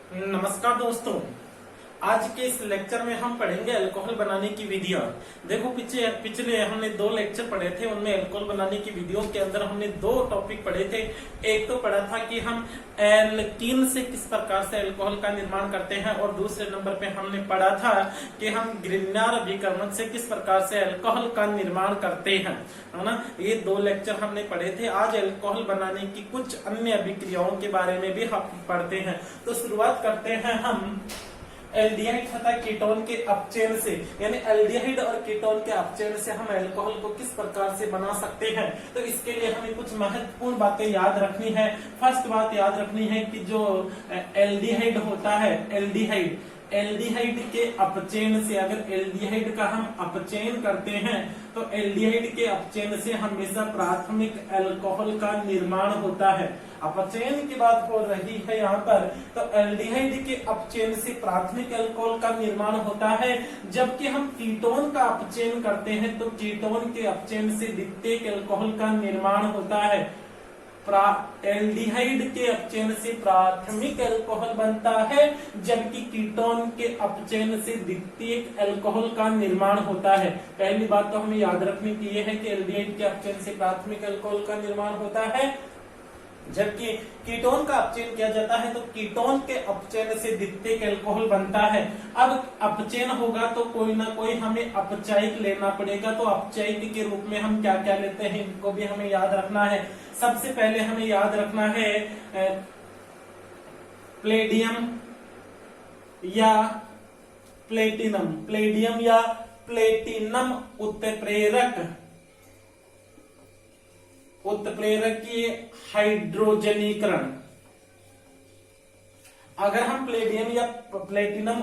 नमस्कार दोस्तों। आज के इस लेक्चर में हम पढ़ेंगे अल्कोहल बनाने की विधियां। देखो पिछले हमने 2 लेक्चर पढ़े थे, उनमें अल्कोहल बनाने की विधियों के अंदर हमने 2 टॉपिक पढ़े थे। एक तो पढ़ा था कि हम एल्कीन से किस प्रकार से अल्कोहल का निर्माण करते हैं, और दूसरे नंबर पे हमने पढ़ा था कि हम ग्रिग्नार अभिकर्मक से किस प्रकार से अल्कोहल का निर्माण करते हैं, है ना। ये 2 लेक्चर हमने पढ़े थे। आज अल्कोहल बनाने की कुछ अन्य अभिक्रियाओं के बारे में भी हम पढ़ते हैं। तो शुरुआत करते हैं हम एल्डिहाइड तथा कीटोन के अपचयन से, यानी एल्डिहाइड और कीटोन के अपचयन से हम अल्कोहल को किस प्रकार से बना सकते हैं। तो इसके लिए हमें कुछ महत्वपूर्ण बातें याद रखनी है। फर्स्ट बात याद रखनी है कि जो एल्डिहाइड होता है, एल्डिहाइड के अपचयन से, अगर एल्डिहाइड का हम अपचयन करते हैं तो एल्डिहाइड के अपचयन से हमेशा प्राथमिक अल्कोहल का निर्माण होता है। अपचयन की बात हो रही है यहाँ पर, तो एल्डिहाइड के अपचयन से प्राथमिक अल्कोहल का निर्माण होता है, जबकि हम कीटोन का अपचयन करते हैं तो कीटोन के अपचयन से द्वितीयक अल्कोहल का निर्माण होता है। एल्डिहाइड के अपचयन से प्राथमिक अल्कोहल बनता है, जबकि कीटोन के अपचयन से द्वितीयक अल्कोहल का निर्माण होता है। पहली बात तो हमें याद रखनी की है कि एल्डिहाइड के अपचयन से प्राथमिक अल्कोहल का निर्माण होता है, जबकि कीटोन का अपचयन किया जाता है तो कीटोन के अपचयन से द्वितीयक अल्कोहल बनता है। अब अपचयन होगा तो कोई ना कोई हमें अपचायक लेना पड़ेगा। तो अपचायक के रूप में हम क्या क्या लेते हैं, इनको भी हमें याद रखना है। सबसे पहले हमें याद रखना है प्लेडियम या प्लेटिनम उत्प्रेरकीय हाइड्रोजनीकरण। अगर हम प्लेडियम या प्लेटिनम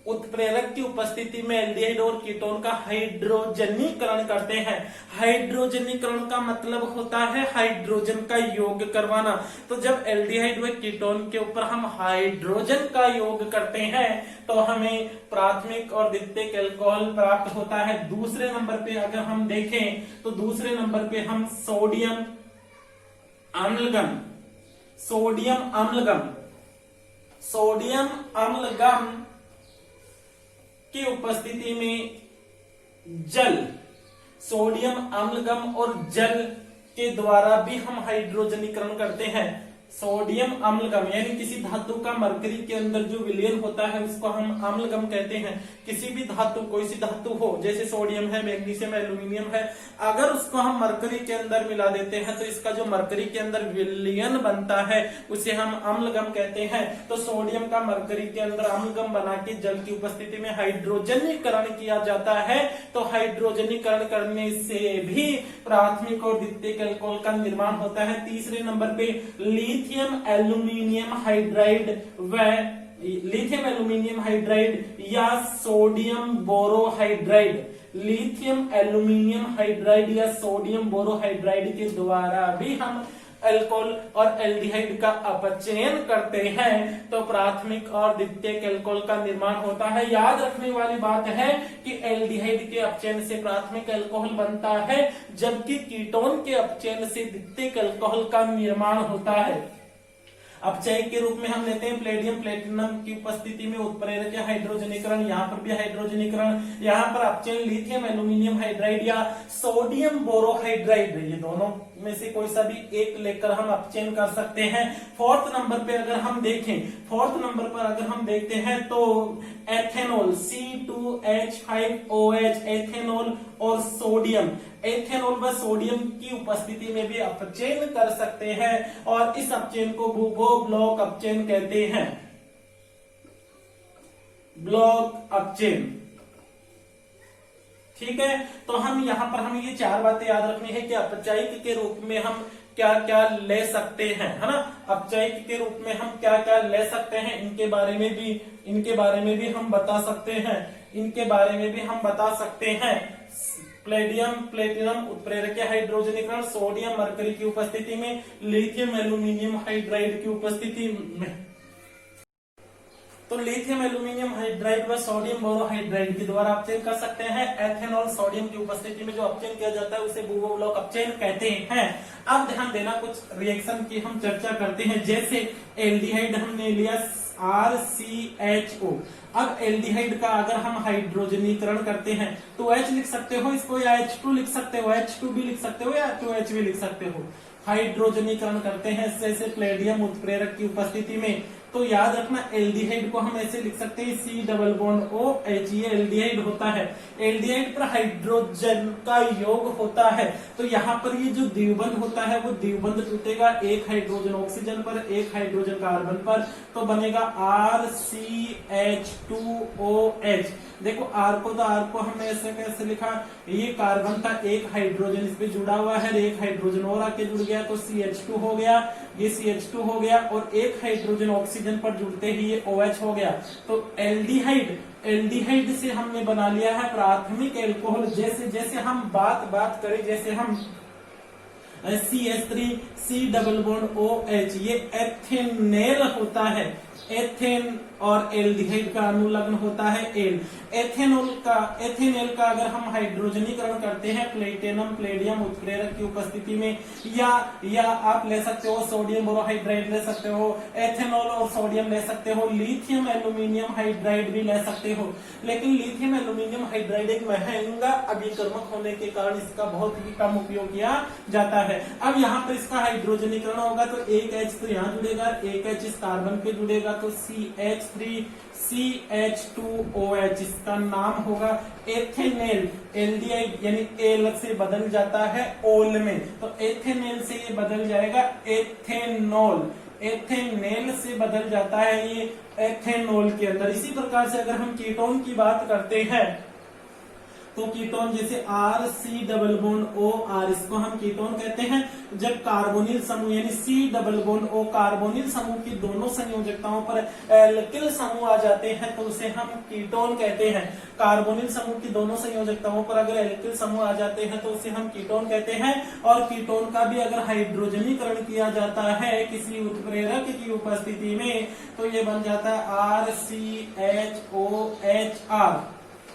उत्प्रेरक की उपस्थिति में एल्डिहाइड और कीटोन का हाइड्रोजनीकरण करते हैं। हाइड्रोजनीकरण का मतलब होता है हाइड्रोजन का योग करवाना। तो जब एल्डिहाइड व कीटोन के ऊपर हम हाइड्रोजन का योग करते हैं तो हमें प्राथमिक और द्वितीयक अल्कोहल प्राप्त होता है। दूसरे नंबर पे अगर हम देखें तो दूसरे नंबर पे हम सोडियम अम्लगम की उपस्थिति में सोडियम अम्लगम और जल के द्वारा भी हम हाइड्रोजनीकरण करते हैं। सोडियम अम्लगम यानी किसी धातु का मरकरी के अंदर जो विलयन होता है उसको हम अम्लगम कहते हैं। किसी भी धातु, कोई सी धातु हो, जैसे सोडियम है, मैग्नीशियम है, एल्यूमिनियम है, अगर उसको हम मरकरी के अंदर मिला देते हैं तो इसका जो मरकरी के अंदर विलयन बनता है उसे हम अम्लगम कहते हैं। तो सोडियम का मरकरी के अंदर अम्लगम बना के जल की उपस्थिति में हाइड्रोजनीकरण किया जाता है। तो हाइड्रोजनीकरण करने से भी प्राथमिक और द्वितीयक अल्कोहल का निर्माण होता है। तीसरे नंबर पे लिथियम एल्यूमिनियम हाइड्राइड या सोडियम बोरोहाइड्राइड, के द्वारा भी हम अल्कोहल और एल्डिहाइड का अपचयन करते हैं तो प्राथमिक और द्वितीयक अल्कोहल का निर्माण होता है। याद रखने वाली बात है कि एल्डिहाइड के अपचयन से प्राथमिक अल्कोहल बनता है, जबकि कीटोन के अपचयन से द्वितीयक अल्कोहल का निर्माण होता है। अपचयक के रूप में हम लेते हैं प्लेडियम प्लेटिनम की उपस्थिति में उत्प्रेरक या हाइड्रोजनीकरण, यहाँ पर भी हाइड्रोजनीकरण। यहाँ पर अपचयन लिथियम एल्यूमिनियम हाइड्राइड या सोडियम बोरोहाइड्राइड, ये दोनों में से कोई सा भी एक लेकर हम अपचयन कर सकते हैं। फोर्थ नंबर पर अगर हम देखते हैं तो एथेनॉल C2H5OH, एथेनॉल और सोडियम, एथेनॉल व सोडियम की उपस्थिति में भी अपचयन कर सकते हैं और इस अपचयन को बुबो ब्लॉक अपचयन कहते हैं। ब्लॉक अपचयन, ठीक है। तो हम यहाँ पर हमें ये 4 बातें याद रखनी है कि अपचायक के रूप में हम क्या क्या ले सकते हैं, है ना। अपचायक के रूप में हम क्या क्या ले सकते हैं, इनके बारे में भी हम बता सकते हैं। प्लेडियम प्लेटिनम उत्प्रेरक हाइड्रोजनीकरण, सोडियम मरकरी की उपस्थिति में, लिथियम एल्यूमिनियम हाइड्राइड की उपस्थिति में। तो लिथियम एल्यूमिनियम हाइड्राइड व सोडियम बोरोहाइड्राइड के द्वारा अपचयन कर सकते हैं। एथेनॉल सोडियम की उपस्थिति में जो अपचयन किया जाता है उसे बुबो ब्लॉक अपचयन कहते हैं। अब ध्यान देना, कुछ रिएक्शन की हम चर्चा करते हैं। जैसे एल्डिहाइड हमने लिया RCHO। अब एल्डिहाइड का अगर हम हाइड्रोजनीकरण करते हैं तो H लिख सकते हो इसको, या H2 लिख सकते हो, H2 भी लिख सकते हो, या 2H भी लिख सकते हो। हाइड्रोजनीकरण करते हैं जैसे प्लेडियम उत्प्रेरक की उपस्थिति में, तो याद रखना एल्डिहाइड को हम ऐसे लिख सकते हैं C डबल बॉन्ड OH, ये एल्डिहाइड होता है। एल्डिहाइड पर हाइड्रोजन का योग होता है, तो यहाँ पर ये जो द्विबंध होता है वो द्विबंध टूटेगा, एक हाइड्रोजन ऑक्सीजन पर, एक हाइड्रोजन कार्बन पर, तो बनेगा RCH2OH। देखो R को हमने ऐसे कैसे लिखा, ये कार्बन था, एक हाइड्रोजन इस पे जुड़ा हुआ है, एक हाइड्रोजन और आके जुड़ गया तो CH2 हो गया, ये CH2 हो गया, और एक हाइड्रोजन ऑक्सीजन पर जुड़ते ही ये OH हो गया। तो एल्डिहाइड से हमने बना लिया है प्राथमिक एल्कोहल। जैसे जैसे हम बात करें, जैसे हम CH3 C double bond OH, ये एथेनेल होता है, एथेन और एल्डिहाइड का अनुलग्न होता है एल। एथेनॉल का अगर हम हाइड्रोजनीकरण करते हैं प्लेटिनम प्लेडियम उत्प्रेरक की उपस्थिति में, या आप ले सकते हो सोडियम बोरोहाइड्राइड ले सकते हो, एथेनॉल और सोडियम ले सकते हो, लिथियम एल्यूमिनियम हाइड्राइड भी ले सकते हो। लेकिन लिथियम एल्यूमिनियम हाइड्राइड एक महंगा अभिकर्मक होने के कारण इसका बहुत ही कम उपयोग किया जाता है। अब यहाँ पर इसका हाइड्रोजनीकरण होगा तो एक H तो यहाँ जुड़ेगा, एक H इस कार्बन पे जुड़ेगा तो CH3CH2OH, इसका नाम होगा एथेनेल। एल्डिहाइड यानी एल से बदल जाता है ओल में, तो एथेनेल से ये बदल जाएगा एथेनॉल, एथेनेल से बदल जाता है ये एथेनॉल के अंदर। इसी प्रकार से अगर हम कीटोन की बात करते हैं तो कीटोन जैसे RC डबल बॉन्ड OR, इसको हम कीटोन कहते हैं। जब कार्बोनिल समूह यानी C double bond O carbonyl समूह की दोनों संयोजकताओं पर एल्किल समूह आ जाते हैं तो उसे हम कीटोन कहते हैं। कार्बोनिल समूह की दोनों संयोजकताओं पर अगर एल्किल समूह आ जाते हैं तो उसे हम कीटोन कहते हैं। और कीटोन का भी अगर हाइड्रोजनीकरण किया जाता है किसी उत्प्रेरक की उपस्थिति में तो ये बन जाता है RCHOHR।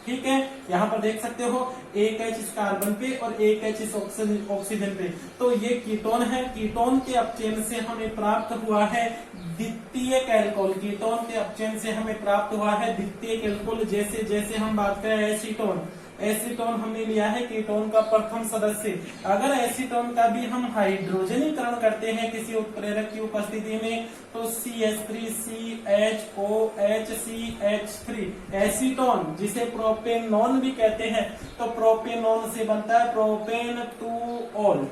ठीक है, यहाँ पर देख सकते हो एक H इस कार्बन पे और एक H इस ऑक्सीजन पे, तो ये कीटोन है। कीटोन के अपचयन से हमें प्राप्त हुआ है द्वितीयक एल्कोहल, कीटोन के अपचयन से हमें प्राप्त हुआ है द्वितीयक एल्कोहल। जैसे जैसे हम बात करें एसीटोन, एसीटोन हमने लिया है कीटोन का प्रथम सदस्य। अगर एसीटोन का भी हम हाइड्रोजनीकरण करते हैं किसी उत्प्रेरक की उपस्थिति में तो CH3CHOHCH3 एसीटोन, जिसे प्रोपेनॉन भी कहते हैं, तो प्रोपेनॉन से बनता है प्रोपेन 2ऑल।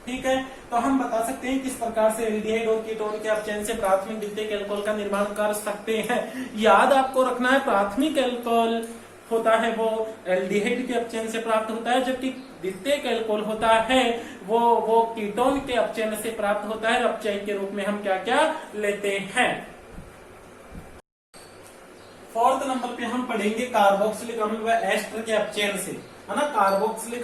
ठीक है, तो हम बता सकते हैं किस प्रकार से एल्डिहाइड और कीटोन के अपचयन से प्राथमिक द्वितीयक एल्कोहल का निर्माण कर सकते हैं। याद आपको रखना है प्राथमिक एल्कोहल होता है वो एल्डिहाइड के अपचयन से प्राप्त होता है, जबकि द्वितीयक एल्कोहल होता है वो कीटोन के अपचयन से प्राप्त होता है। अपचय के रूप में हम क्या क्या लेते हैं। फोर्थ नंबर पे हम पढ़ेंगे कार्बोक्सिलिक अम्ल व एस्टर के अपचयन से, है ना। कार्बोक्सिलिक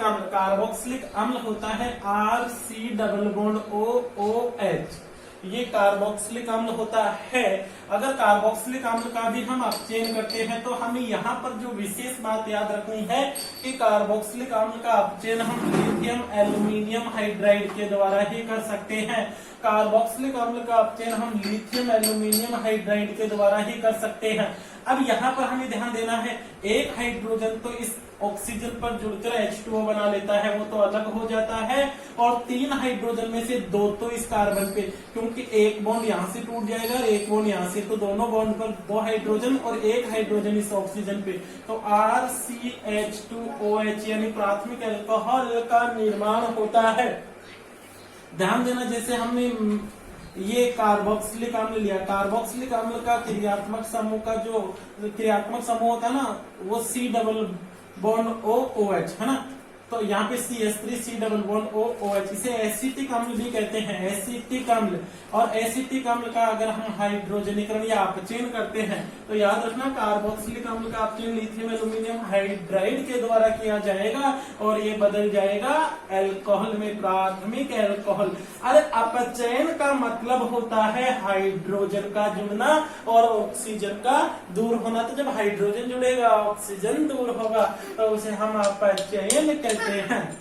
अम्ल होता है RC डबल बॉन्ड OOH, ये कार्बोक्सिलिक अम्ल होता है। अगर कार्बोक्सिलिक अम्ल का भी हम अपचयन करते हैं तो हमें यहाँ पर जो विशेष बात याद रखनी है कि कार्बोक्सिलिक अम्ल का अपचयन हम लिथियम एल्यूमिनियम हाइड्राइड के द्वारा ही कर सकते हैं। कार्बोक्सिलिक अम्ल का अपचयन हम लिथियम एल्यूमिनियम हाइड्राइड के द्वारा ही कर सकते हैं। अब यहाँ पर हमें ध्यान देना है, एक हाइड्रोजन तो इस ऑक्सीजन पर जुड़कर H2O बना लेता है, वो तो अलग हो जाता है, और 3 हाइड्रोजन में से 2 तो इस कार्बन पे, क्योंकि एक बॉन्ड यहाँ से टूट जाएगा और एक बॉन्ड यहाँ से, तो दोनों बॉन्ड पर 2 हाइड्रोजन और एक हाइड्रोजन इस ऑक्सीजन पे, तो RCH2OH यानी प्राथमिक एल्कोहल का निर्माण होता है। ध्यान देना, जैसे हमने ये कार्बोक्सिलिक अम्ल लिया, कार्बोक्सिलिक अम्ल का क्रियात्मक समूह का जो क्रियात्मक समूह होता है ना वो C डबल बॉन्ड OOH है ना, तो यहाँ पे CH3C डबल बॉन्ड OOH, इसे एसिटिक अम्ल भी कहते हैं, एसिटिक अम्ल। और एसिटिक अम्ल का अगर हम हाइड्रोजनीकरण या अपचयन करते हैं तो याद रखना कार्बोक्सिलिक अम्ल का अपचयन लिथियम एल्यूमिनियम हाइड्राइड के द्वारा किया जाएगा और ये बदल जाएगा अल्कोहल में, प्राथमिक अल्कोहल। अरे अपचयन का मतलब होता है हाइड्रोजन का जुड़ना और ऑक्सीजन का दूर होना, तो जब हाइड्रोजन जुड़ेगा ऑक्सीजन दूर होगा तो उसे हम अपचयन कहते हैं।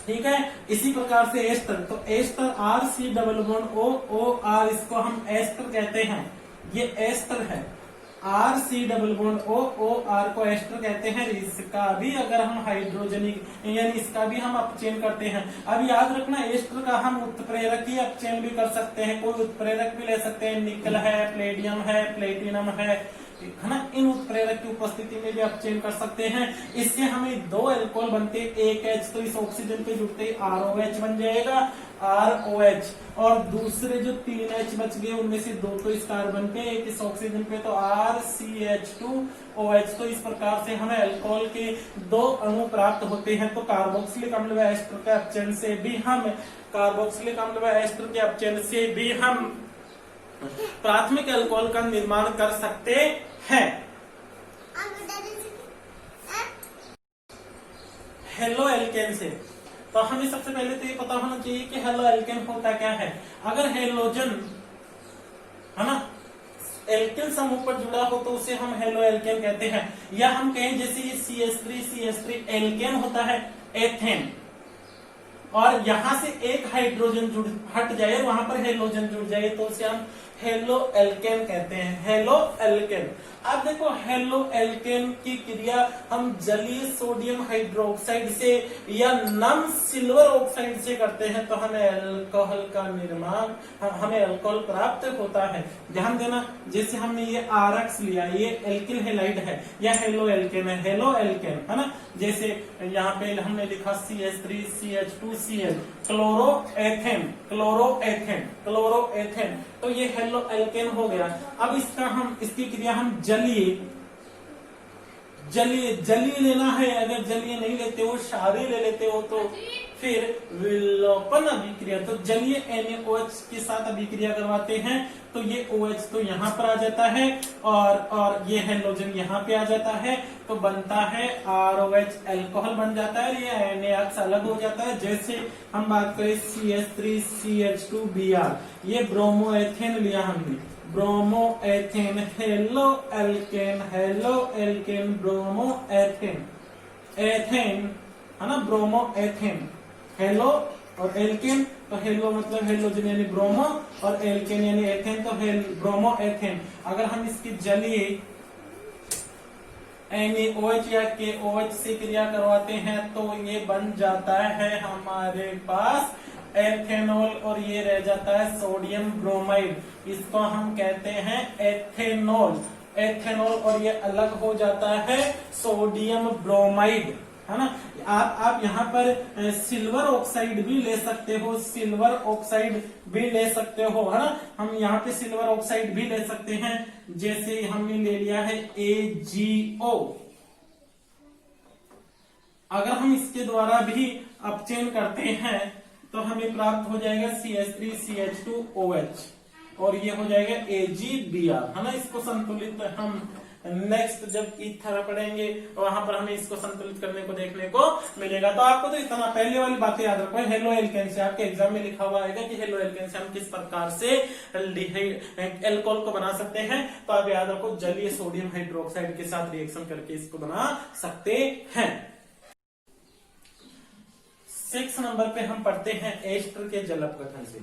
ठीक है। इसी प्रकार से एस्टर, तो ester R C double bond O, O R, इसको हम एस्टर कहते हैं, ये एस्टर है। R C double bond O, O R को एस्टर कहते हैं। इसका भी अगर हम हाइड्रोजनिक यानी इसका भी हम अपचयन करते हैं। अब याद रखना एस्टर का हम उत्प्रेरक ही अपचयन भी कर सकते हैं, कोई उत्प्रेरक भी ले सकते हैं, निकल है, प्लेडियम है, प्लेटिनम है ना, इन उत्प्रेरक की उपस्थिति में भी अपचयन कर सकते हैं। इससे हमें दो एल्कोहल बनते, एक एच तो इस ऑक्सीजन पे जुड़ते ही ROH बन जाएगा, ROH, और दूसरे जो 3 H बच गए उनमें से 2 तो इस कार्बन पे, एक इस ऑक्सीजन पे, तो RCH2OH। तो इस प्रकार से हमें अल्कोहल के 2 अणु प्राप्त होते हैं। तो कार्बोक्सिलिक अम्ल व एस्टर के अपचयन से भी हम कार्बोक्सिलिक अम्ल व एस्टर के अपचयन से भी हम प्राथमिक अल्कोहल का निर्माण कर सकते हैं। हेलो एल्केन से तो हमें सबसे पहले तो ये पता होना चाहिए कि हेलो एल्केन होता क्या है। अगर हेलोजन है ना एल्केन समूह पर जुड़ा हो तो उसे हम हेलो एल्केन कहते हैं। या हम कहें जैसे ये CH3 एल्केन होता है एथेन, और यहां से एक हाइड्रोजन हट जाए, वहां पर हेलोजन जुड़ जाए, तो उसे हम हेलो एल्केन कहते हैं, हेलो एल्केन। अब देखो हेलो एल्केन की क्रिया हम जलीय सोडियम हाइड्रोक्साइड से या नम सिल्वर ऑक्साइड से करते हैं, तो हमें अल्कोहल का निर्माण, हमें अल्कोहल प्राप्त होता है। ध्यान देना, जैसे हमने ये RX लिया, ये एल्किल हेलाइड है या हेलो एल्केन है, हेलो एल्केन है ना। जैसे यहाँ पे हमने लिखा CH3CH2Cl, क्लोरोएथेन, क्लोरोएथेन, क्लोरोएथेन, तो ये हेलो एल्केन हो गया। अब इसकी क्रिया हम जलीय लेना है। अगर जलीय नहीं लेते हो, क्षारीय ले लेते हो, तो फिर विलोपन अभिक्रिया, तो जलीय NaOH के साथ अभिक्रिया करवाते हैं, तो ये OH तो यहाँ पर आ जाता है और ये हेलोजन यहाँ पे आ जाता है, तो बनता है ROH, अल्कोहल बन जाता है, ये NaOH अलग हो जाता है। जैसे हम बात करें CH3CH2Br, ये ब्रोमोएथेन लिया हमने, ब्रोमोएथेन, हेलो एल्केन, ब्रोमोएथेन, एथेन है ना, ब्रोमोएथेन, हेलो और एल्केन, तो हेलो मतलब हेलोजन यानी ब्रोमो, और एल्केन यानी एथेन, तो ब्रोमोएथेन। अगर हम इसकी जलीय NaOH या KOH से क्रिया करवाते हैं, तो ये बन जाता है हमारे पास एथेनॉल, और ये रह जाता है सोडियम ब्रोमाइड, इसको हम कहते हैं एथेनॉल, एथेनॉल, और ये अलग हो जाता है सोडियम ब्रोमाइड, है ना। आप यहाँ पर सिल्वर ऑक्साइड भी ले सकते हो, सिल्वर ऑक्साइड भी ले सकते हो, है ना। हम यहाँ पे सिल्वर ऑक्साइड भी ले सकते हैं, जैसे हमने ले लिया है AgO। अगर हम इसके द्वारा भी अपचयन करते हैं तो हमें प्राप्त हो जाएगा CH3CH2OH, और ये हो जाएगा AgBr, है ना। इसको संतुलित हम नेक्स्ट जब ईथर पढ़ेंगे वहां पर हमें इसको संतुलित करने को देखने को मिलेगा। तो आपको तो इतना पहले वाली बातें याद रखो। हेलो एल्केन से आपके एग्जाम में लिखा हुआ आएगा कि हेलो एल्केन से हम किस प्रकार से एल्कोहल को बना सकते हैं, तो आप याद रखो जलीय सोडियम हाइड्रोक्साइड के साथ रिएक्शन करके इसको बना सकते हैं। 6 नंबर पे हम पढ़ते हैं एस्टर के जल अपघटन से,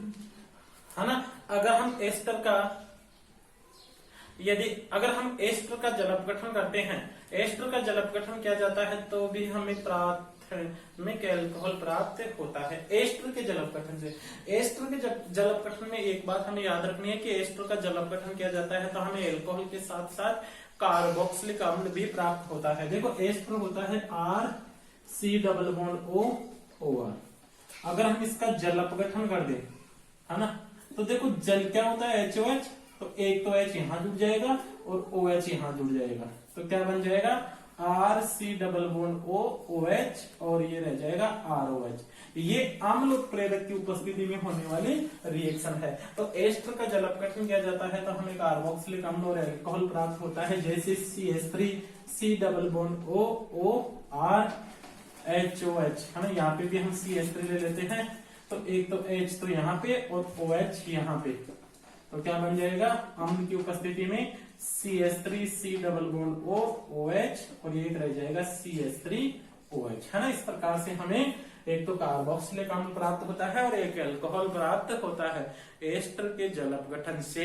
है ना। अगर हम एस्टर का जल अपघटन करते हैं, एस्टर का जल अपघटन किया जाता है, तो भी हमें प्राथमिक अल्कोहल प्राप्त होता है एस्टर के जल अपघटन से। एस्टर के जल अपघटन में एक बात हमें याद रखनी है कि एस्टर का जल अपघटन किया जाता है तो हमें अल्कोहल के साथ साथ कार्बोक्सिलिक अम्ल भी प्राप्त होता है। देखो एस्टर होता है RC≡OOR। अगर हम इसका जल अपघटन कर दें, है ना, तो देखो जल क्या होता है HOH, तो एक तो H यहां जुड़ जाएगा और OH यहां जुड़ जाएगा, तो क्या बन जाएगा RC≡OOH, और ये रह जाएगा ROH। ये अम्ल उत्प्रेरक की उपस्थिति में होने वाली रिएक्शन है। तो एस्टर का जल अपघटन किया जाता है तो हमें कार्बोक्सिलिक अम्ल और अल्कोहल प्राप्त होता है, जैसे CH3C≡OORHOH, है ना। यहाँ पे भी हम CH3 ले लेते हैं, तो एक तो H तो यहाँ पे और OH यहाँ पे, तो क्या बन जाएगा अम्ल की उपस्थिति में CH3C≡OOH, और ये रह जाएगा CH3OH, है ना। इस प्रकार से हमें एक तो कार्बोक्सिलिक अम्ल प्राप्त होता है और एक अल्कोहल प्राप्त होता है। एस्टर के जल अपघटन से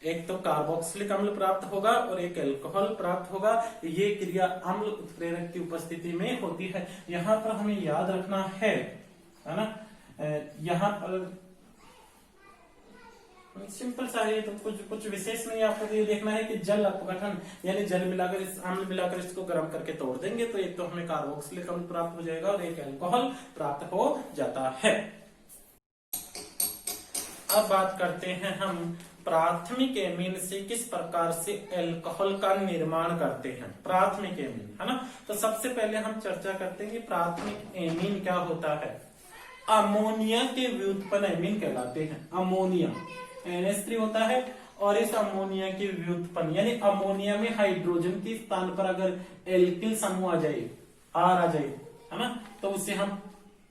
एक तो कार्बोक्सिलिक अम्ल प्राप्त होगा और एक अल्कोहल प्राप्त होगा। ये क्रिया अम्ल उत्प्रेरक की उपस्थिति में होती है। यहाँ पर हमें याद रखना है ना, यहाँ पर सिंपल सा है, तो कुछ विशेष नहीं। आपको तो ये देखना है कि जल अपघटन यानी जल मिलाकर इस अम्ल मिलाकर इसको गर्म करके तोड़ देंगे तो एक तो हमें कार्बोक्सिलिक अम्ल प्राप्त हो जाएगा और एक अल्कोहल प्राप्त हो जाता है। अब बात करते हैं हम प्राथमिक एमीन से किस प्रकार से अल्कोहल का निर्माण करते हैं। प्राथमिक एमीन है ना, तो सबसे पहले हम चर्चा करते हैं कि प्राथमिक एमीन क्या होता है। अमोनिया के व्युत्पन्न एमीन कहलाते हैं। अमोनिया NH3 होता है और इस अमोनिया के व्युत्पन्न यानी अमोनिया में हाइड्रोजन के स्थान पर अगर एल्किल समूह आ जाए, R आ जाए, है ना, तो उसे हम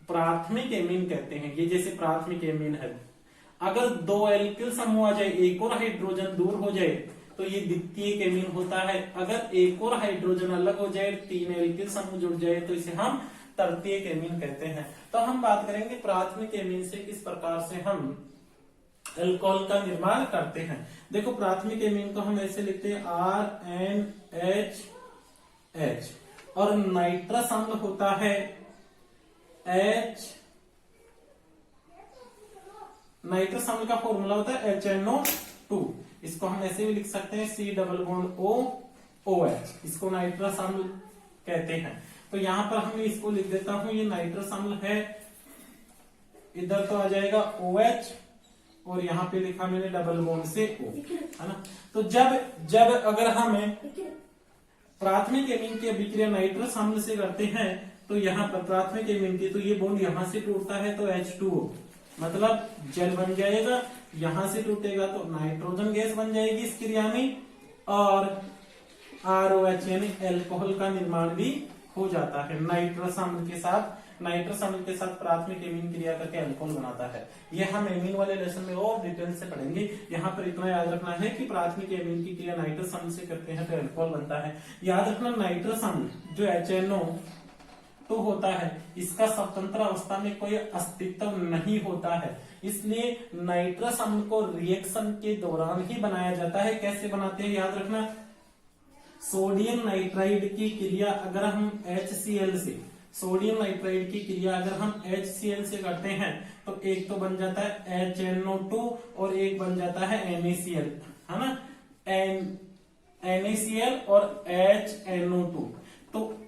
प्राथमिक एमीन कहते हैं। ये जैसे प्राथमिक एमीन है, अगर दो एल्किल समूह आ जाए, एक और हाइड्रोजन दूर हो जाए तो ये द्वितीयक एमीन होता है। अगर एक और हाइड्रोजन अलग हो जाए, 3 एल्किल समूह जुड़ जाए तो इसे हम तृतीयक एमीन कहते हैं। तो हम बात करेंगे प्राथमिक एमीन से किस प्रकार से हम अल्कोहल का निर्माण करते हैं। देखो प्राथमिक एमीन को हम ऐसे लिखते हैं RNHH और नाइट्रस अम्ल होता है H। नाइट्रस अम्ल का फॉर्मूला होता है HNO2। इसको हम ऐसे भी लिख सकते हैं C+OH। इसको नाइट्रस अम्ल कहते हैं। तो यहां पर हम इसको लिख देता हूं, ये नाइट्रस अम्ल है, इधर तो आ जाएगा OH और यहाँ पे लिखा मैंने डबल बॉन्ड से O, है ना। तो जब अगर हमें प्राथमिक एमीन की अभिक्रिया नाइट्रस अम्ल से करते हैं तो यहाँ पर प्राथमिक एमीन की, तो ये बॉन्ड यहां से टूटता है तो H2O मतलब जल बन जाएगा, यहां से टूटेगा तो नाइट्रोजन गैस बन जाएगी इस क्रिया में और ROH यानी अल्कोहल का निर्माण भी हो जाता है। नाइट्रस अम्ल के साथ प्राथमिक एमीन क्रिया करके अल्कोहल बनाता है। ये हम एमीन वाले लेसन में और डिटेल से पढ़ेंगे। यहाँ पर इतना याद रखना है कि प्राथमिक एमीन की क्रिया नाइट्रस अम्ल से करते हैं तो अल्कोहल बनता है। याद रखना नाइट्रस अम्ल जो HNO2 होता है, इसका स्वतंत्र अवस्था में कोई अस्तित्व नहीं होता है, इसलिए नाइट्रस अम्ल को रिएक्शन के दौरान ही बनाया जाता है। कैसे बनाते हैं याद रखना, सोडियम नाइट्राइड की क्रिया अगर हम HCl से, सोडियम नाइट्राइड की क्रिया अगर हम HCl से करते हैं तो एक तो बन जाता है HNO2 और एक बन जाता है NaCl, है ना, NaCl और HNO2। तो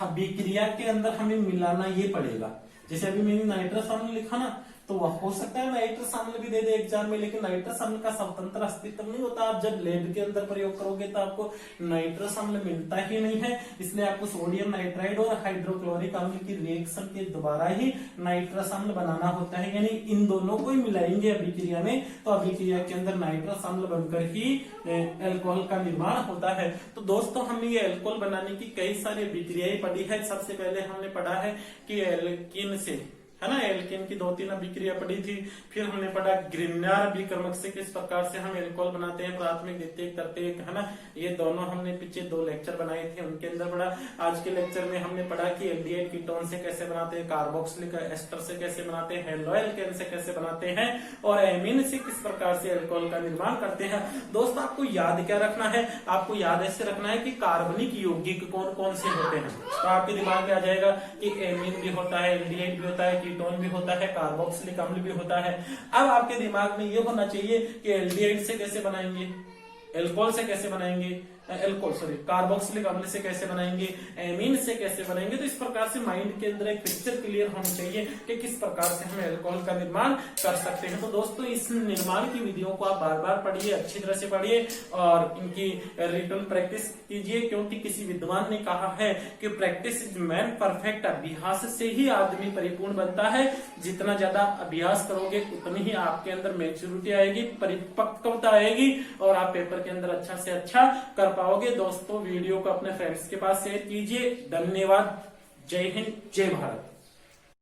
अभिक्रिया के अंदर हमें मिलाना ये पड़ेगा। जैसे अभी मैंने नाइट्रस अम्ल लिखा ना, तो वह हो सकता है नाइट्रस अम्ल भी दे दे एग्जाम में, लेकिन नाइट्रस अम्ल का स्वतंत्र अस्तित्व नहीं होता। आप जब लैब के अंदर प्रयोग करोगे तो आपको नाइट्रस अम्ल मिलता ही नहीं है, इसलिए आपको सोडियम नाइट्राइड और हाइड्रोक्लोरिक अम्ल की रिएक्शन के द्वारा ही नाइट्रस अम्ल बनाना होता है। यानी इन दोनों को ही मिलाएंगे अभिक्रिया में तो अभिक्रिया के अंदर नाइट्रस अम्ल बनकर ही अल्कोहल का निर्माण होता है। तो दोस्तों हमने ये अल्कोहल बनाने की कई सारी अभिक्रियाएं पढ़ी है। सबसे पहले हमने पढ़ा है कि एल्कीन से, है ना, एल्कीन की 2-3 अभिक्रिया पढ़ी थी। फिर हमने पढ़ा ग्रिग्नार अभिकर्मक से किस प्रकार से हम अल्कोहल बनाते हैं, प्राथमिक द्वितीयक तृतीयक, है ना। ये दोनों हमने पीछे 2 लेक्चर बनाए थे, उनके अंदर पढ़ा। आज के लेक्चर में हमने पढ़ा कि एल्डिहाइड कीटोन से कैसे बनाते हैं, कार्बोक्सिलिक एस्टर से कैसे बनाते हैं, हेलो एल्केन से कैसे बनाते हैं और एमीन से किस प्रकार से अल्कोहल का निर्माण करते हैं। दोस्तों आपको याद क्या रखना है, आपको याद ऐसे रखना है कि कार्बनिक यौगिक कौन कौन से होते हैं। तो आपके दिमाग में आ जाएगा कि एमीन भी होता है, एल्डिहाइड भी होता है, कीटोन भी होता है, कार्बोक्सिलिक अम्ल भी होता है। अब आपके दिमाग में ये होना चाहिए कि एल्डिहाइड से कैसे बनाएंगे, अल्कोहल से कैसे बनाएंगे, कार्बोक्सिलिक अम्ल से कैसे बनाएंगे, एमीन से कैसे बनाएंगे। तो इस प्रकार से माइंड के अंदर एक पिक्चर क्लियर होनी चाहिए कि किस प्रकार से हम अल्कोहल का निर्माण कर सकते हैं। तो दोस्तों इस निर्माण की विधियों को आप बार बार पढ़िए, अच्छी तरह से पढ़िए और इनकी रिटर्न प्रैक्टिस कीजिए, क्योंकि किसी विद्वान ने कहा है कि प्रैक्टिस इज मैन परफेक्ट। अभ्यास से ही आदमी परिपूर्ण बनता है। जितना ज्यादा अभ्यास करोगे उतनी ही आपके अंदर मैच्योरिटी आएगी, परिपक्वता आएगी और आप पेपर के अंदर अच्छा से अच्छा कर पाओगे। दोस्तों वीडियो को अपने फ्रेंड्स के पास शेयर कीजिए। धन्यवाद। जय हिंद, जय भारत।